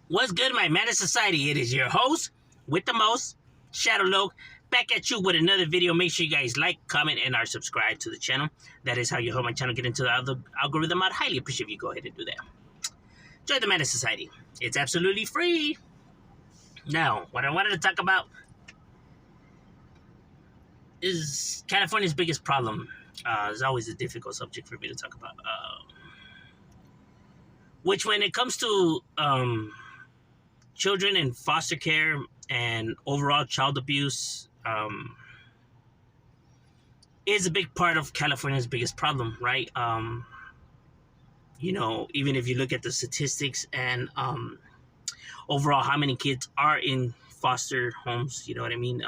What's good, my man of society? It is your host with the most, Shadow Loke, back at you with another video. Make sure you guys like, comment, and are subscribed to the channel. That is how you help my channel get into the other algorithm. I'd highly appreciate if you go ahead and do that. Join the man of society. It's absolutely free. Now, what I wanted to talk about is California's biggest problem. It's always a difficult subject for me to talk about. Which, when it comes to children in foster care and overall child abuse, is a big part of California's biggest problem, right? Even if you look at the statistics and overall how many kids are in foster homes, you know what I mean?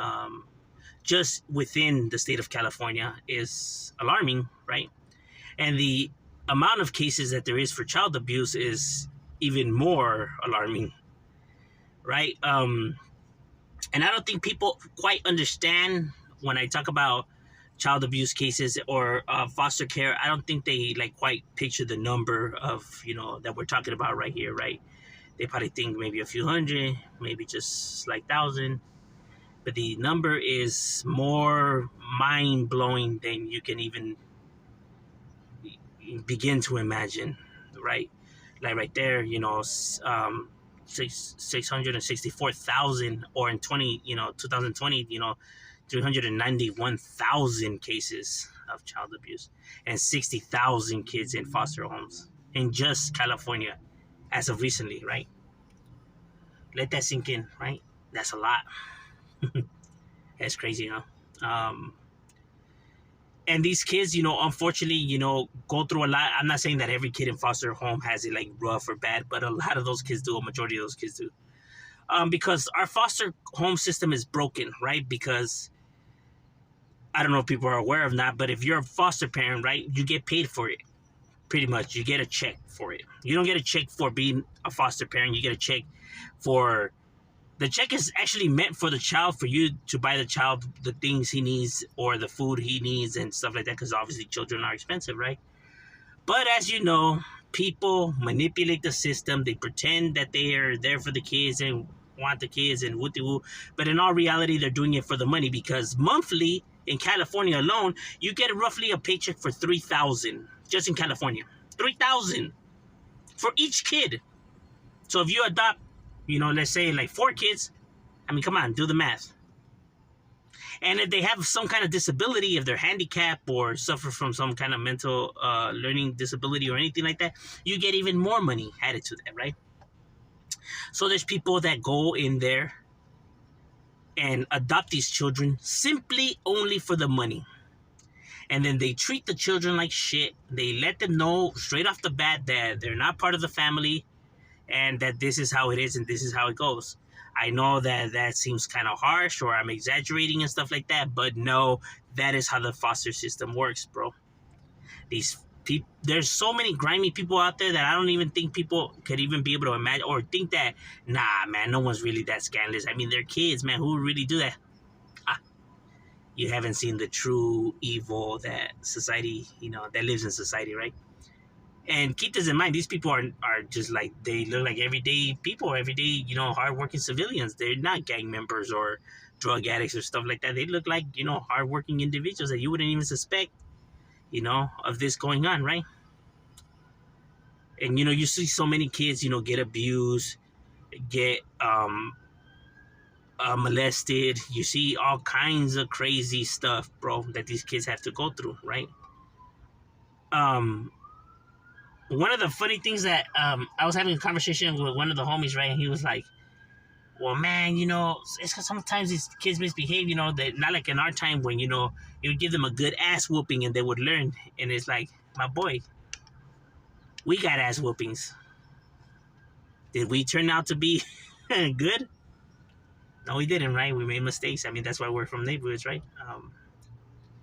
Just within the state of California is alarming, right? And the amount of cases that there is for child abuse is even more alarming, right? And I don't think people quite understand when I talk about child abuse cases or foster care. I don't think they quite picture the number of, that we're talking about right here, right? They probably think maybe a few hundred, maybe just like 1,000. But the number is more mind-blowing than you can even begin to imagine, right? Like right there, 664,000, or in 2020, 391,000 cases of child abuse and 60,000 kids in foster homes in just California as of recently, right? Let that sink in, right? That's a lot. That's crazy, huh? And these kids, unfortunately, go through a lot. I'm not saying that every kid in foster home has it rough or bad, but a lot of those kids do. A majority of those kids do. Because our foster home system is broken, right? Because I don't know if people are aware of that, but if you're a foster parent, right, you get paid for it. Pretty much, you get a check for it. You don't get a check for being a foster parent. You get a check for... The check is actually meant for the child, for you to buy the child the things he needs or the food he needs and stuff like that, because obviously children are expensive, right? But as you know, people manipulate the system. They pretend that they are there for the kids and want the kids and woo-de-woo. But in all reality, they're doing it for the money, because monthly in California alone, you get roughly a paycheck for $3,000 just in California. $3,000 for each kid. So if you adopt, let's say 4 kids, I mean, come on, do the math. And if they have some kind of disability, if they're handicapped or suffer from some kind of mental learning disability or anything like that, you get even more money added to that, right? So there's people that go in there and adopt these children simply only for the money. And then they treat the children like shit. They let them know straight off the bat that they're not part of the family, and that this is how it is and this is how it goes. I know that seems kind of harsh, or I'm exaggerating and stuff like that, but no, that is how the foster system works, bro. These people, there's so many grimy people out there that I don't even think people could even be able to imagine or think that, nah, man, no one's really that scandalous. I mean, they're kids, man. Who would really do that? You haven't seen the true evil that society, that lives in society, right? And keep this in mind, these people are just they look like everyday people, everyday, hardworking civilians. They're not gang members or drug addicts or stuff like that. They look like, hardworking individuals that you wouldn't even suspect, of this going on, right? And, you see so many kids, get abused, get molested. You see all kinds of crazy stuff, bro, that these kids have to go through, right? One of the funny things that I was having a conversation with one of the homies, right? And he was like, well, man, it's because sometimes these kids misbehave, that not like in our time when, you would give them a good ass whooping and they would learn. And it's like, my boy, we got ass whoopings. Did we turn out to be good? No, we didn't, right? We made mistakes. I mean, that's why we're from neighborhoods, right?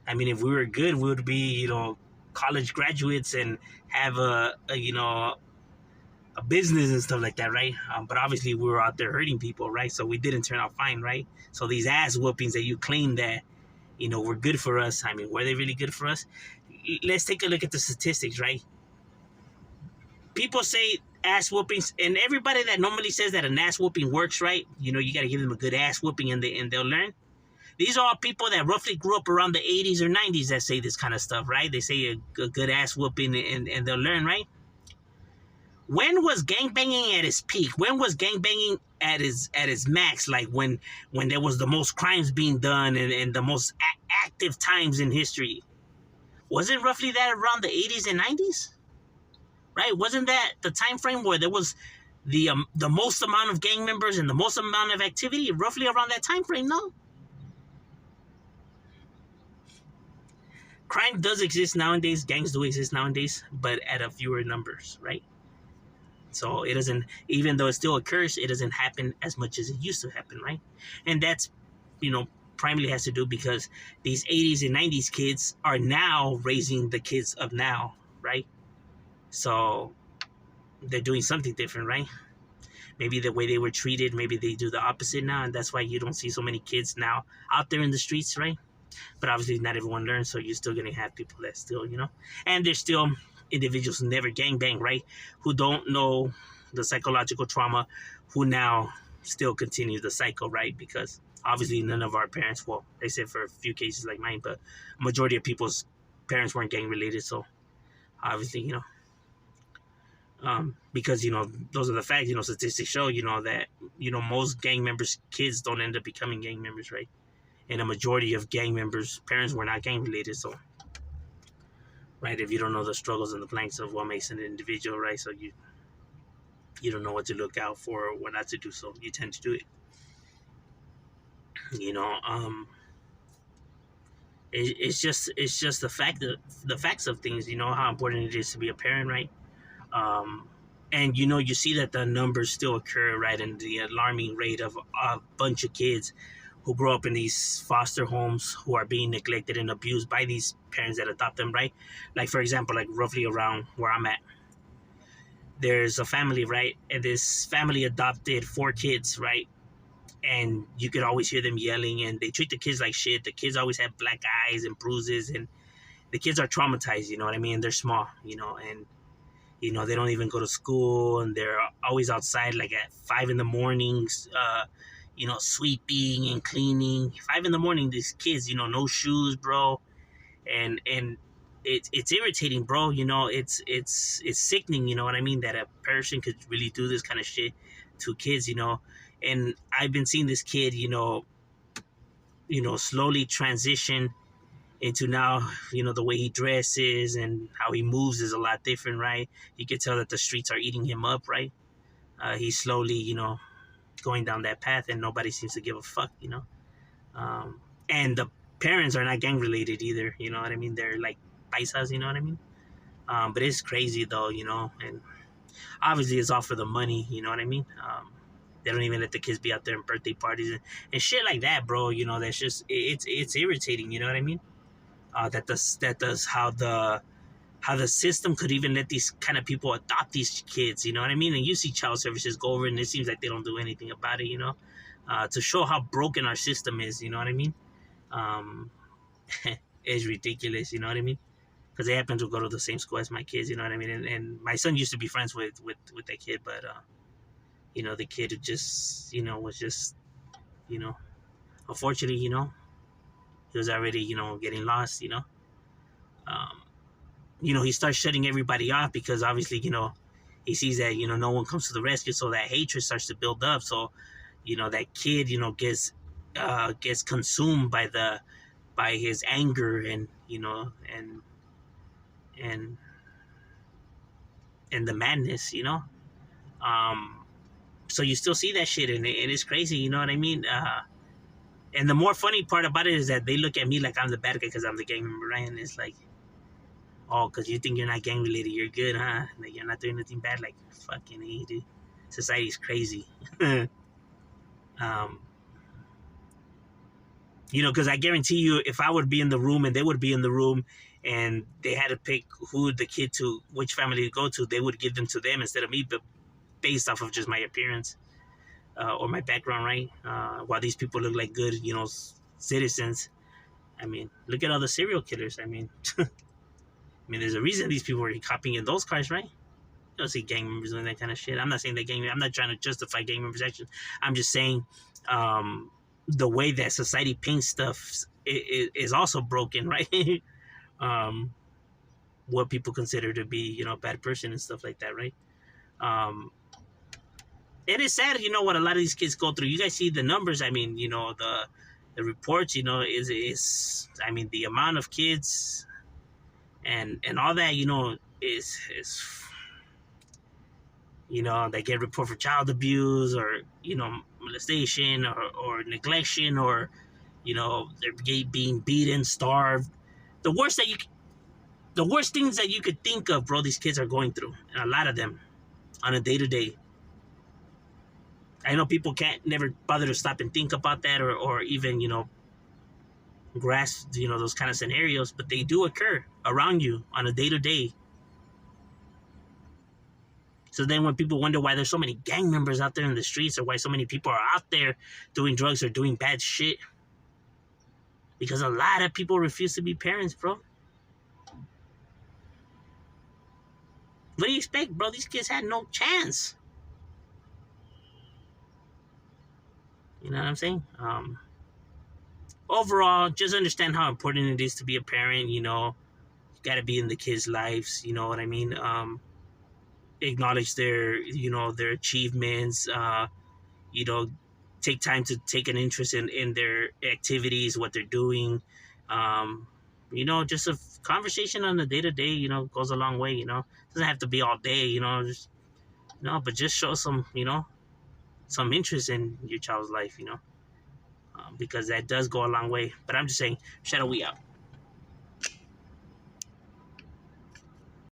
I mean, if we were good, we would be, college graduates and have a business and stuff like that, right? But obviously we were out there hurting people, right? So we didn't turn out fine, right? So these ass whoopings that you claim that were good for us, I mean, were they really good for us? Let's take a look at the statistics, right? People say ass whoopings, and everybody that normally says that an ass whooping works, right? You know, you got to give them a good ass whooping, and they'll learn. These are all people that roughly grew up around the 80s or 90s that say this kind of stuff, right? They say a good ass whooping, and they'll learn, right? When was gangbanging at its peak? When was gangbanging at its max? Like when there was the most crimes being done, and the most active times in history? Wasn't roughly that around the 80s and 90s? Right? Wasn't that the time frame where there was the most amount of gang members and the most amount of activity, roughly around that time frame? No. Crime does exist nowadays. Gangs do exist nowadays, but at a fewer numbers, right? So it doesn't, even though it still occurs, it doesn't happen as much as it used to happen, right? And that's, primarily has to do because these 80s and 90s kids are now raising the kids of now, right? So they're doing something different, right? Maybe the way they were treated, maybe they do the opposite now, and that's why you don't see so many kids now out there in the streets, right? But obviously not everyone learns, so you're still going to have people that still, and there's still individuals who never gangbang, right? Who don't know the psychological trauma, who now still continue the cycle, right? Because obviously none of our parents, well, except for a few cases like mine, but majority of people's parents weren't gang related, so obviously, because, those are the facts, statistics show, that, most gang members' kids don't end up becoming gang members, right? And a majority of gang members' parents were not gang related, so, right, if you don't know the struggles and the planks of what makes an individual, right, so you don't know what to look out for or what not to do, so you tend to do it. It's just the facts of things, how important it is to be a parent, right? And you see that the numbers still occur, right, and the alarming rate of a bunch of kids who grow up in these foster homes who are being neglected and abused by these parents that adopt them, right? Like, for example, like roughly around where I'm at, there's a family, right? And this family adopted 4 kids, right? And you could always hear them yelling, and they treat the kids like shit. The kids always have black eyes and bruises, and the kids are traumatized, you know what I mean? They're small, and they don't even go to school, and they're always outside like at 5 in the mornings, sweeping and cleaning. 5 in the morning, these kids, no shoes, bro. And it's irritating, bro. It's sickening, you know what I mean? That a person could really do this kind of shit to kids, And I've been seeing this kid, slowly transition into now, the way he dresses and how he moves is a lot different, right? You can tell that the streets are eating him up, right? He's slowly, going down that path, and nobody seems to give a fuck, and the parents are not gang related either, you know what I mean? They're like paisas, you know what I mean? But it's crazy though, and obviously it's all for the money, you know what I mean? They don't even let the kids be out there in birthday parties and shit like that, bro. That's just, it's irritating, you know what I mean? That's how the system could even let these kind of people adopt these kids, you know what I mean? And you see child services go over, and it seems like they don't do anything about it, to show how broken our system is, you know what I mean? It's ridiculous, you know what I mean? Because they happen to go to the same school as my kids, you know what I mean? And my son used to be friends with that kid, but the kid just, was just, unfortunately, he was already, getting lost, he starts shutting everybody off because obviously, he sees that, no one comes to the rescue. So that hatred starts to build up. So, that kid, gets consumed by his anger and, and the madness, so you still see that shit, and it's crazy, you know what I mean? And the more funny part about it is that they look at me like I'm the bad guy because I'm the gang member, right? And it's like, oh, because you think you're not gang related, you're good, huh? Like, you're not doing anything bad. Like, fucking A, dude. Society's crazy. Because I guarantee you, if I would be in the room and they would be in the room and they had to pick which family to go to, they would give them to them instead of me, but based off of just my appearance or my background, right? While these people look like good, citizens. I mean, look at all the serial killers. I mean, there's a reason these people are copying in those cars, right? don't see gang members doing that kind of shit. I'm not saying that I'm not trying to justify gang members' actions. I'm just saying the way that society paints stuff is also broken, right? um, what people consider to be, a bad person and stuff like that, right? Um, it is sad, what a lot of these kids go through. You guys see the numbers. I mean, the reports, is I mean, the amount of kids and all that, is they get reported for child abuse or molestation or neglection or they're being beaten, starved. The worst that you the worst things that you could think of, bro, these kids are going through, and a lot of them on a day-to-day. I know people can't never bother to stop and think about that or even grasp those kind of scenarios, but they do occur around you on a day-to-day. So then when people wonder why there's so many gang members out there in the streets or why so many people are out there doing drugs or doing bad shit, because a lot of people refuse to be parents, bro. What do you expect, bro? These kids had no chance. You know what I'm saying? Overall, just understand how important it is to be a parent. You got to be in the kids' lives. You know what I mean? Acknowledge their achievements. You know, take time to take an interest in their activities, what they're doing. Just a conversation on the day to day, goes a long way. Doesn't have to be all day. But just show some interest in your child's life. Because that does go a long way. But I'm just saying, Shadow, we out.